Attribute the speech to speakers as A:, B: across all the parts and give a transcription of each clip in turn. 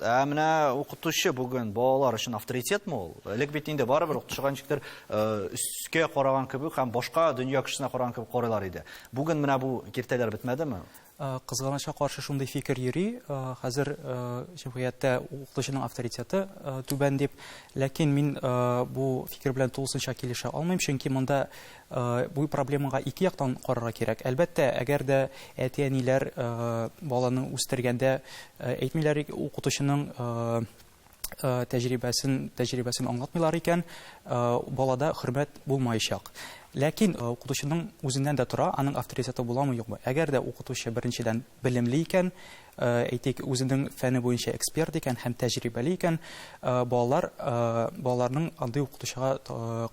A: Менә укытучы бүген балалар өчен авторитетме ул? Элек бит инде барыбер укытучыга ничектер өскә караган кебек һәм башка дөнья кешесенә караган кебек карыйлар иде. Бүген менә бу киртәләр бетмәдеме?
B: Кызганычка каршы шундый фикер йөри. Хәзер җәмгыятьтә укытучының авторитеты түбән дип, ләкин мин бу фикер белән тулысынча килешә алмыйм, чөнки монда бу проблемага ике яктан карарга кирәк. Әлбәттә, әгәр дә әти-әниләр баланы үстергәндә әйтмиләр укытучының тәҗрибәсен аңлатмыйлар икән, балада хөрмәт булмаячак. Ләкин укытучының үзеннән дә тора, аның авторитеты буламы юкмы? Әгәр дә укытучы беренчедән белемле икән, әйтик, үзенең фәне буенча эксперт икән һәм тәҗрибәле икән, балаларның андый укытучыга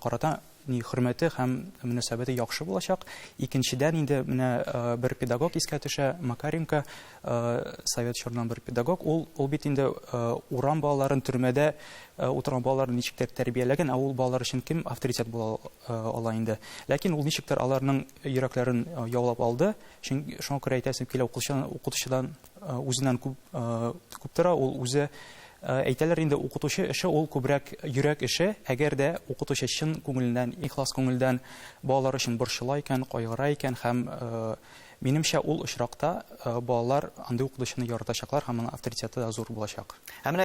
B: карата хөрмәте һәм мөнәсәбәте яхшы булачак. Икенчедән инде менә бер педагог искә төшә, Макаренко, Совет чорыннан бер педагог, ул бит инде урам балаларын түрмәдә утырган балаларын ничектер тәрбияләгән, ул балалар өчен кем авторитет була ала инде. Ләкин ул ничектер аларның йөрәкләрен яулап алды. Шуңа күрә әйтәсем килә, укытучыдан үзеннән күп тора, ул үзе әйтәләр инде, укытучы эше ул күбрәк йөрәк эше. Әгәр дә укытучы чын күңеленнән, ихлас күңелдән балалар өчен борчыла икән, кайгыра икән һәм минемчә ул очракта балалар андый укытучыны яратачаклар һәм аның авторитеты да зур булачак.